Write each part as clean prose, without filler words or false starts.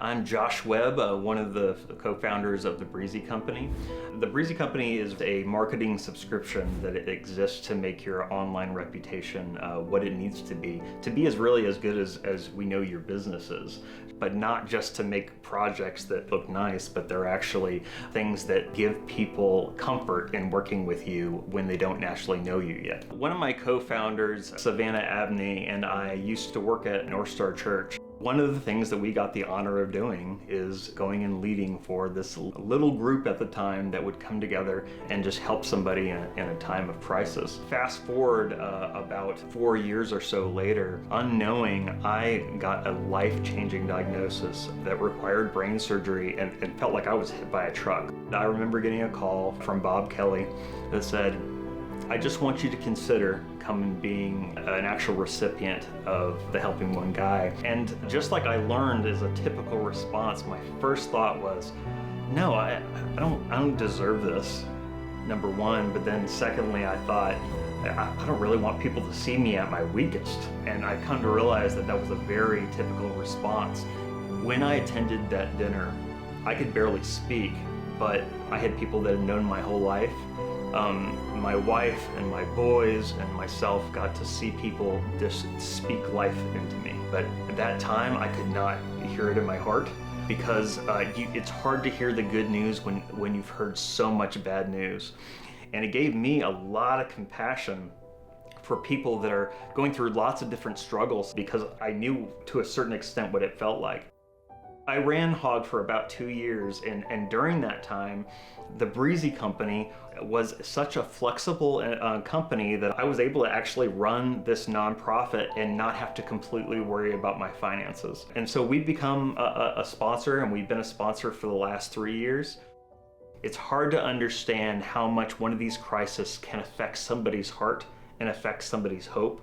I'm Josh Webb, one of the co-founders of the Breezy Company. The Breezy Company is a marketing subscription that exists to make your online reputation what it needs to be as really as good as we know your business is. But not just to make projects that look nice, but they're actually things that give people comfort in working with you when they don't naturally know you yet. One of my co-founders, Savannah Abney, and I used to work at North Star Church. One of the things that we got the honor of doing is going and leading for this little group at the time that would come together and just help somebody in a time of crisis. Fast forward about 4 years or so later, unknowing, I got a life-changing diagnosis that required brain surgery and felt like I was hit by a truck. I remember getting a call from Bob Kelly that said, "I just want you to consider coming being an actual recipient of the Helping One Guy." And just like I learned as a typical response, my first thought was, no, I don't deserve this, number one. But then secondly, I thought, I don't really want people to see me at my weakest. And I come to realize that that was a very typical response. When I attended that dinner, I could barely speak, but I had people that had known my whole life. My wife and my boys and myself got to see people just speak life into me. But at that time, I could not hear it in my heart because it's hard to hear the good news when you've heard so much bad news. And it gave me a lot of compassion for people that are going through lots of different struggles because I knew to a certain extent what it felt like. I ran Hog for about 2 years, and during that time, the Breezy Company was such a flexible company that I was able to actually run this nonprofit and not have to completely worry about my finances. And so we've become a sponsor, and we've been a sponsor for the last 3 years. It's hard to understand how much one of these crises can affect somebody's heart and affect somebody's hope.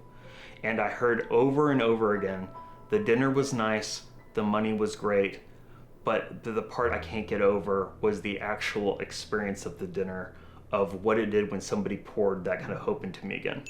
And I heard over and over again, the dinner was nice, the money was great, but the part I can't get over was the actual experience of the dinner, of what it did when somebody poured that kind of hope into me again.